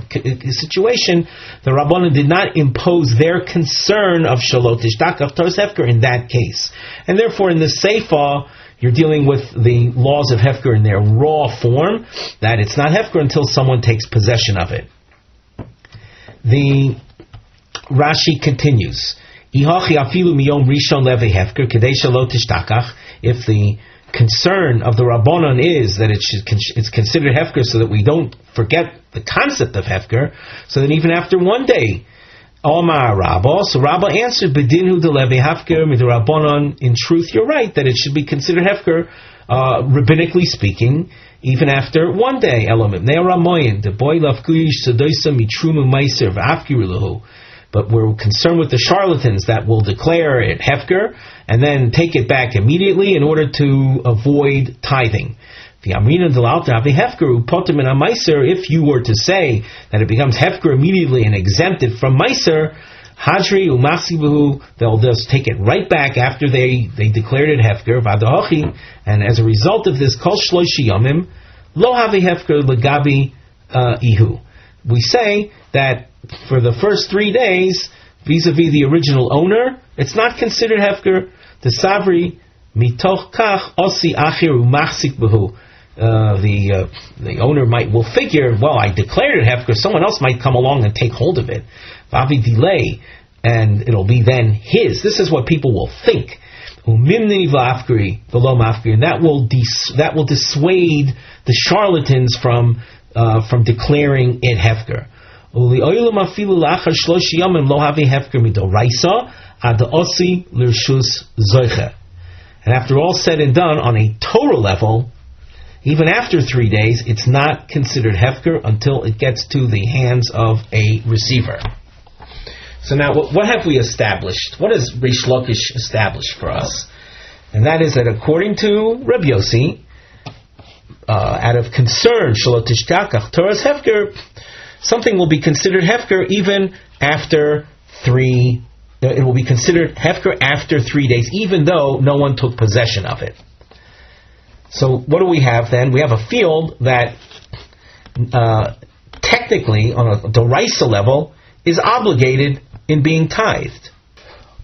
situation, the Rabbanan did not impose their concern of shalot tishdakach toras hefker in that case. And therefore in the Seifa, you're dealing with the laws of hefker in their raw form, that it's not hefker until someone takes possession of it. The Rashi continues, if the concern of the Rabbanon is that it's considered hefker so that we don't forget the concept of hefker, so then even after 1 day, Omar Rabba, so Rabba answered, Bedinhu de levi hefker midrabbanon, in truth you're right that it should be considered hefker, rabbinically speaking, even after 1 day. Elomim ne'aramoyin de boy lafkuyish sedoisa mitruma meiser v'afkirulahu. But we're concerned with the charlatans that will declare it hefker and then take it back immediately in order to avoid tithing. If you were to say that it becomes hefker immediately and exempt it from meiser, hadri umasibuhu, they'll just take it right back after they declared it hefker. And as a result of this, kol shloshi yomim lo havi hefker legabi ihu. We say that for the first 3 days, vis-a-vis the original owner, it's not considered hefker. The savri mitoch kach osi achir umachsik behu. The owner will figure, well, I declared it hefker, someone else might come along and take hold of it. Vavi delay, and it'll be then his. This is what people will think. Umimni v'afkri v'lo mafkri, and that will dissuade the charlatans from declaring it hefker. And after all said and done, on a Torah level, even after 3 days, it's not considered hefker until it gets to the hands of a receiver. So now, what have we established? What has Rish Lakish established for us? And that is that according to Rabbi Yossi, out of concern, shalot tishdakach toras hefker, something will be considered hefker even after 3. It will be considered hefker after 3 days, even though no one took possession of it. So what do we have then? We have a field that technically, on a doraisa level, is obligated in being tithed.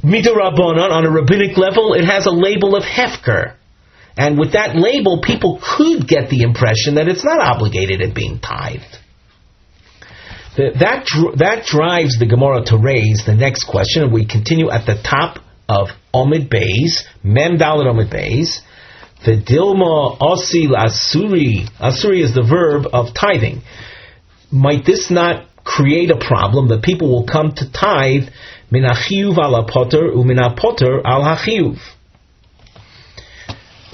Midrabbanan, on a rabbinic level, it has a label of hefker. And with that label, people could get the impression that it's not obligated in being tithed. That drives the Gemara to raise the next question, and we continue at the top of Omid Beis, Mem Dalet Omid Beis. The Dilma Osi Asuri. Asuri is the verb of tithing. might this not create a problem that people will come to tithe min hachiyuv al hapoter umin hapoter al hachiyuv?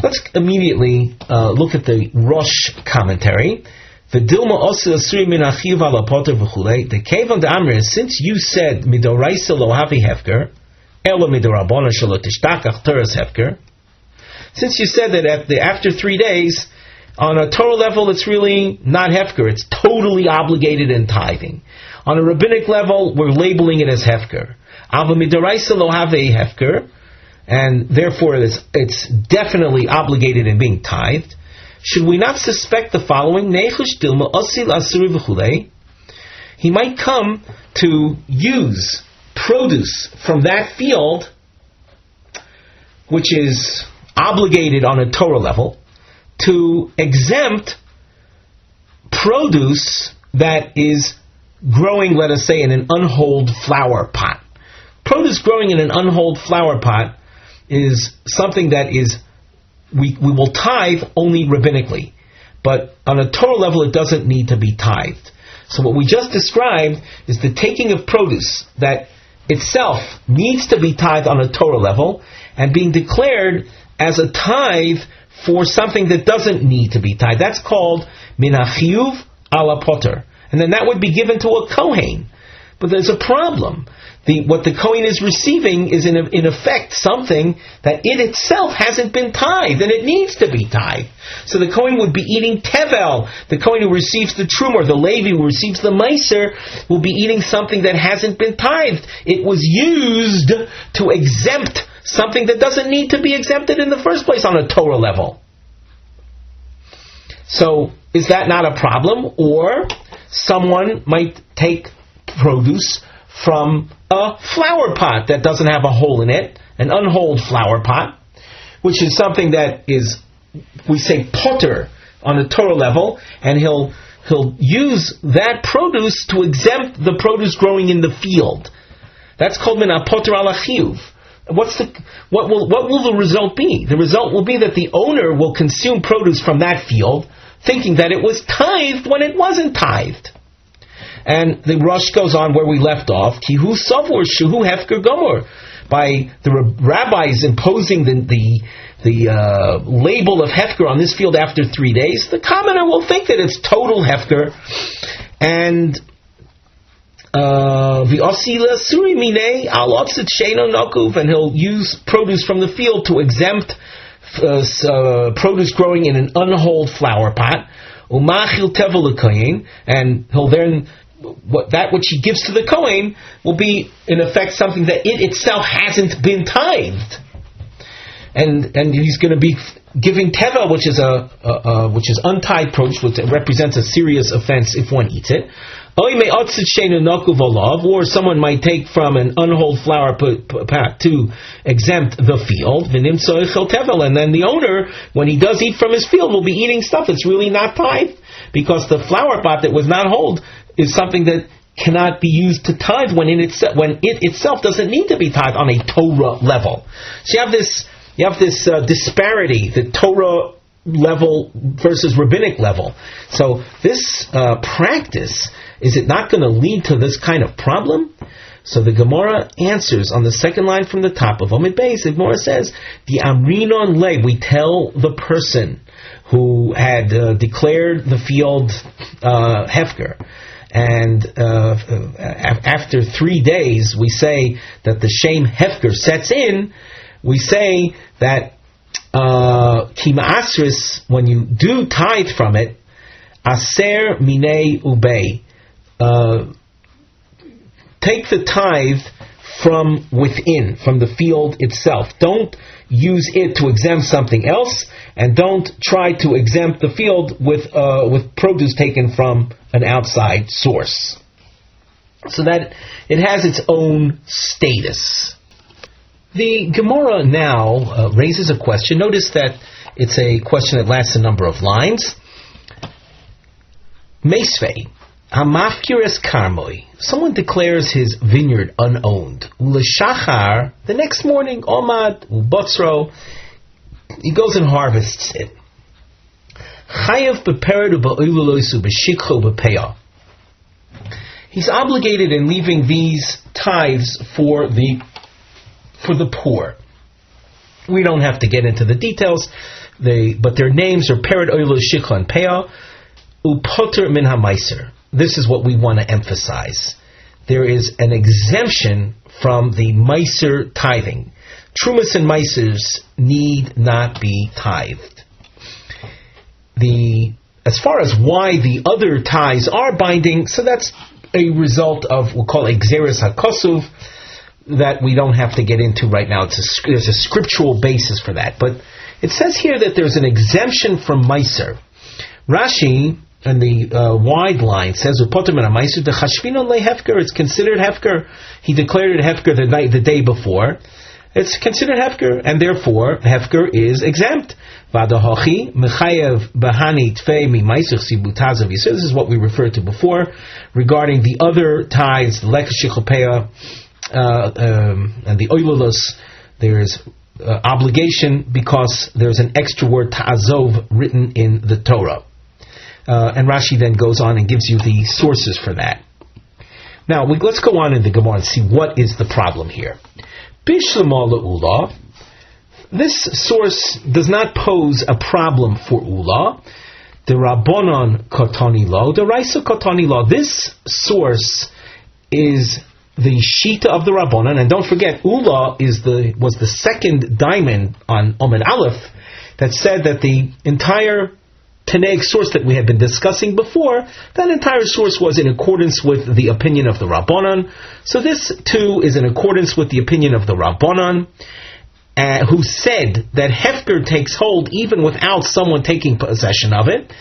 Let's immediately look at the Rosh commentary. V'dilma osil asuri min hachiyuv al hapoter v'chulei. The kevan de'amre, since you said midoraisa lo havi hefker, elo midorabona shelo tishtakach teres hefker. Since you said that after 3 days, on a Torah level, it's really not hefker. It's totally obligated in tithing. On a rabbinic level, we're labeling it as hefker. Ava midoraisa lo have hefker, and therefore it's definitely obligated in being tithed. Should we not suspect the following? He might come to use produce from that field, which is obligated on a Torah level, to exempt produce that is growing, let us say, in an unholed flower pot. Produce growing in an unholed flower pot is something that is we will tithe only rabbinically, but on a Torah level it doesn't need to be tithed. So what we just described is the taking of produce that itself needs to be tithed on a Torah level and being declared as a tithe for something that doesn't need to be tithed. That's called min hachiyuv al hapoter. And then that would be given to a Kohen. But there's a problem. What the Kohen is receiving is in effect something that it itself hasn't been tithed, and it needs to be tithed. So the Kohen would be eating tevel. The Kohen who receives the truma, or the Levi who receives the meiser, will be eating something that hasn't been tithed. It was used to exempt something that doesn't need to be exempted in the first place on a Torah level. So is that not a problem? Or someone might take produce from a flower pot that doesn't have a hole in it, an unholed flower pot, which is something that is, we say, potter on a Torah level, and he'll use that produce to exempt the produce growing in the field. That's called min hapoter al hachiyuv. What will the result be? The result will be that the owner will consume produce from that field, thinking that it was tithed when it wasn't tithed. And the Rosh goes on where we left off. Kihu savur shuhu hefker gomor. By the rabbis imposing the label of hefker on this field after 3 days, the commoner will think that it's total hefker. And v'osila suri minei al otzit sheino nokuv, and he'll use produce from the field to exempt produce growing in an unholed flower pot. Umachil tevel l'kohen, and he'll then that which he gives to the Kohen will be in effect something that it itself hasn't been tithed, and he's going to be giving teva, which is untithed produce, which represents a serious offense if one eats it. Or someone might take from an unholed flower pot to exempt the field, and then the owner, when he does eat from his field, will be eating stuff that's really not tithed, because the flower pot that was not holed is something that cannot be used to tithe when it itself doesn't need to be tithed on a Torah level. So you have this disparity, the Torah level versus rabbinic level. So this practice, is it not going to lead to this kind of problem? So the Gemara answers on the second line from the top of Omid Beis. The Gemara says, the Amrinon Le, we tell the person who had declared the field hefker, and after 3 days we say that the shame hefker sets in. We say that kima asris, when you do tithe from it, aser minei ubei, take the tithe from within, from the field itself. Don't use it to exempt something else, and don't try to exempt the field with produce taken from an outside source, so that it has its own status. The Gemara now raises a question. Notice that it's a question that lasts a number of lines. Meisvei, hamafkiras karmoi. Someone declares his vineyard unowned. Uleshachar, the next morning, omad ubotzro, he goes and harvests it. Chayav bepered u'ba'iloloisu b'shikcho b'peah. He's obligated in leaving these tithes for the poor. We don't have to get into the details, but their names are Pered Oilo Shiklan Pea Upoter Min HaMaiser. This is what we want to emphasize. There is an exemption from the Meiser tithing. Trumas and Meisers need not be tithed. As far as why the other tithes are binding, so that's a result of, we'll call it Xeris HaKosuv, that we don't have to get into right now. There's a scriptural basis for that. But it says here that there's an exemption from Meiser. Rashi, in the wide line, says, it's considered Hefker. He declared it Hefker the day before. It's considered Hefker, and therefore Hefker is exempt. This is what we referred to before regarding the other tithes, the Lekashikopea and the Oilulus. There's obligation because there's an extra word ta'azov written in the Torah. And Rashi then goes on and gives you the sources for that. Now, let's go on in the Gemara and see what is the problem here. Bishlama le'ula. This source does not pose a problem for ula. The Rabbanon Kotani Lo, the Raisa Kotani Lo. This source is the Shlita of the Rabbanon, and don't forget, ula was the second diamond on Omen Aleph that said that the entire Tanaic source that we had been discussing before, that entire source was in accordance with the opinion of the Rabbanon. So this too is in accordance with the opinion of the Rabbanon, who said that Hefker takes hold even without someone taking possession of it.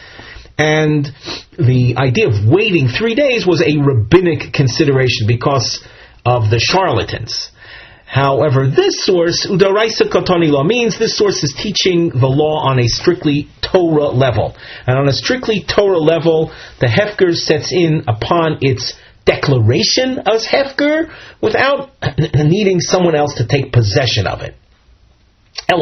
And the idea of waiting 3 days was a rabbinic consideration because of the charlatans. However, this source, Udaraisa Kotoni Law, means this source is teaching the law on a strictly Torah level. And on a strictly Torah level, the Hefker sets in upon its declaration as Hefker without needing someone else to take possession of it. But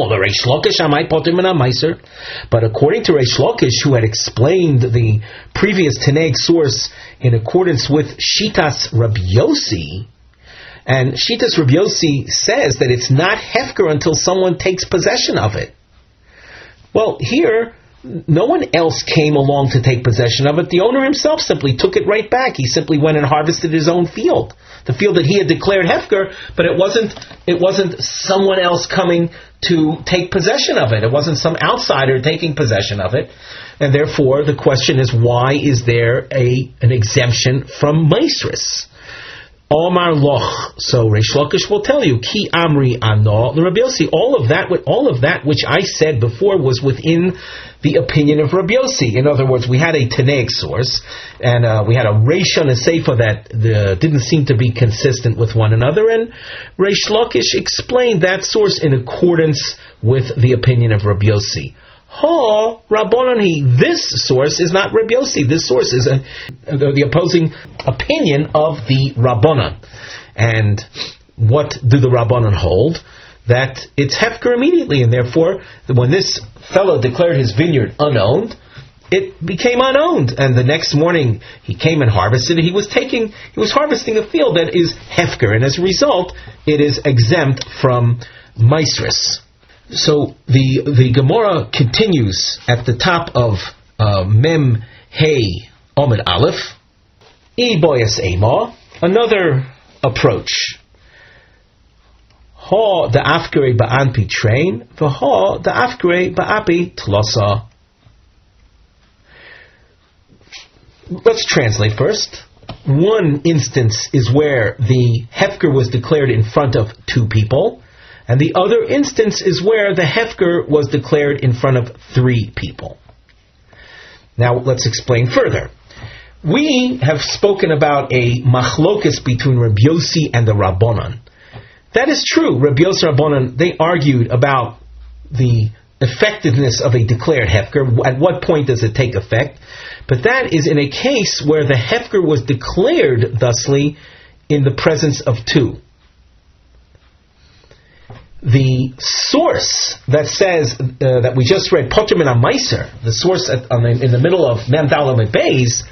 according to Reish Lakish, who had explained the previous Tanaic source in accordance with Shitas Rabbi Yossi, and Shitas Rabbi Yossi says that it's not Hefker until someone takes possession of it. Well, here, no one else came along to take possession of it. The owner himself simply took it right back. He simply went and harvested his own field, the field that he had declared Hefker, but it wasn't someone else coming to take possession of it. It wasn't some outsider taking possession of it. And therefore, the question is, why is there an exemption from Meisris? Omar Loch. So Reish Lakish will tell you, Ki Amri Ano Rabbi Yossi. All of that which I said before was within the opinion of Rabbi Yossi. In other words, we had a Tanaic source, and we had a Reish and a Seifa that didn't seem to be consistent with one another, and Reish Lakish explained that source in accordance with the opinion of Rabbi Yossi. Ha, Rabbanon, this source is not Rabbi Yossi. This source is the opposing opinion of the Rabbanon. And what do the Rabbanon hold? That it's Hefker immediately, and therefore, when this fellow declared his vineyard unowned, it became unowned. And the next morning, he came and harvested it. He was harvesting a field that is Hefker, and as a result, it is exempt from Meisris. So the Gemara continues at the top of Mem Hey Omid Aleph. E Boyas Ema, another approach. Ha the Afkere Ba'anpi train, v'ha the Afkere Ba'api Tlosa. Let's translate first. One instance is where the Hefker was declared in front of two people. And the other instance is where the Hefker was declared in front of three people. Now let's explain further. We have spoken about a machlokus between Rabbi Yossi and the Rabbanon. That is true. Rabbi Yossi and Rabbanon, they argued about the effectiveness of a declared Hefker. At what point does it take effect? But that is in a case where the Hefker was declared thusly in the presence of two. The source that says that we just read Potter Min HaMeiser, the source in the middle of Mem Dalet Beis,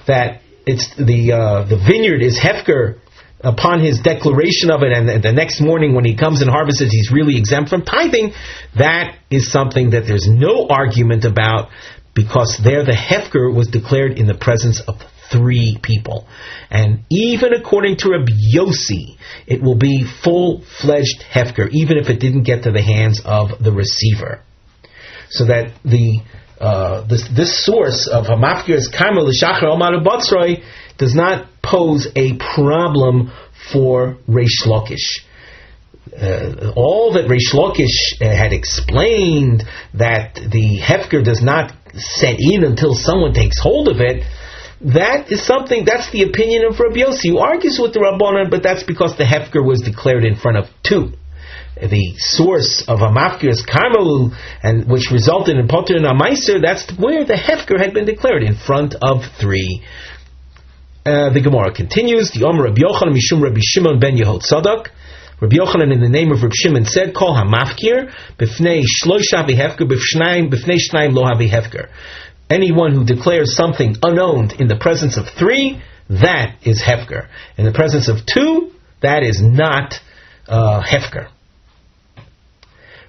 that it's the vineyard is hefker upon his declaration of it, and the next morning when he comes and harvests it, he's really exempt from tithing, that is something that there's no argument about, because there the hefker was declared in the presence of 3 people. And even according to Rabbi Yossi, it will be full-fledged hefker, even if it didn't get to the hands of the receiver. So that this source of Hamafkir's Karmel L'Shachar Omar Batzroi does not pose a problem for Reish Lakish. All that Reish Lakish had explained, that the hefker does not set in until someone takes hold of it, that is something, that's the opinion of Rabbi Yossi, who argues with the Rabbanan, but that's because the hefker was declared in front of 2. The source of Hamafkir's Karmel, and which resulted in Potter and Amaiser, that's where the hefker had been declared in front of 3. The Gemara continues. The Omer Rabbi Yochanan Mishum Rabbi Shimon ben Yehod Tzadok. Rabbi Yochanan, in the name of Rabbi Shimon, said, "Kol hamafkir b'fnei shloisha v'hefker b'fnei shnaim lo havihefker." Anyone who declares something unowned in the presence of 3, that is hefker. In the presence of 2, that is not hefker.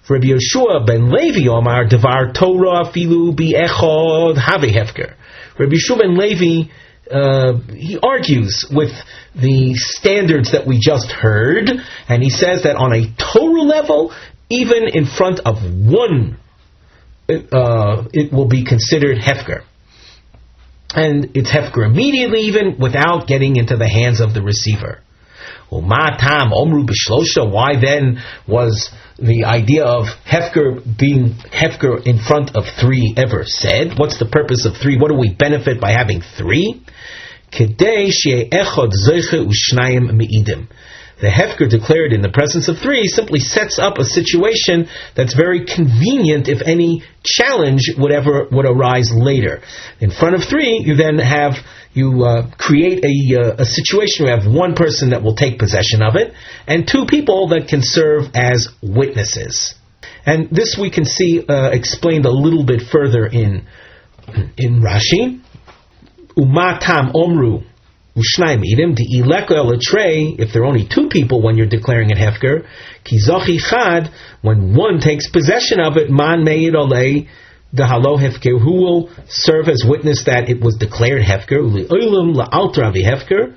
For Rabbi Yeshua ben Levi Omar Devar Torah Filu Bi'echod Havihefker. Rabbi Yeshua ben Levi, he argues with the standards that we just heard, and he says that on a Torah level, even in front of 1, it will be considered hefker. And it's hefker immediately, even without getting into the hands of the receiver. Why then was the idea of hefker being hefker in front of 3 ever said? What's the purpose of 3? What do we benefit by having 3? The hefker declared in the presence of 3 simply sets up a situation that's very convenient if any challenge would arise later. In front of 3, you then have create a situation where you have 1 person that will take possession of it, and 2 people that can serve as witnesses. And this we can see explained a little bit further in Rashi. Umatam omru ushnaim idim di ileko elatrei. If there are only 2 people when you're declaring it hefker, kizochi chad, when 1 takes possession of it, man meid olei the halo hefker, who will serve as witness that it was declared hefker. Uli'olam la'altra v'hefker.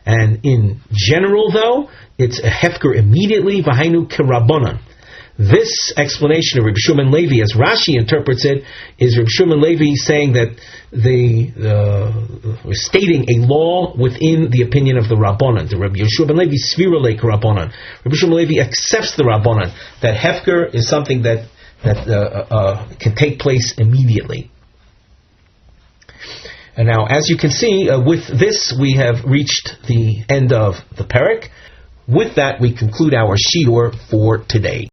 And in general, though, it's a hefker immediately. V'hainu kerabonan. This explanation of Rabbi Shimon Levi, as Rashi interprets it, is Rabbi Shimon Levi saying that stating a law within the opinion of the Rabbanan. The Rabbi Shimon Levi svira leik Rabbanan. Rabbi Shimon Levi accepts the Rabbanan that hefker is something that can take place immediately. And now, as you can see, with this we have reached the end of the parak. With that, we conclude our shiur for today.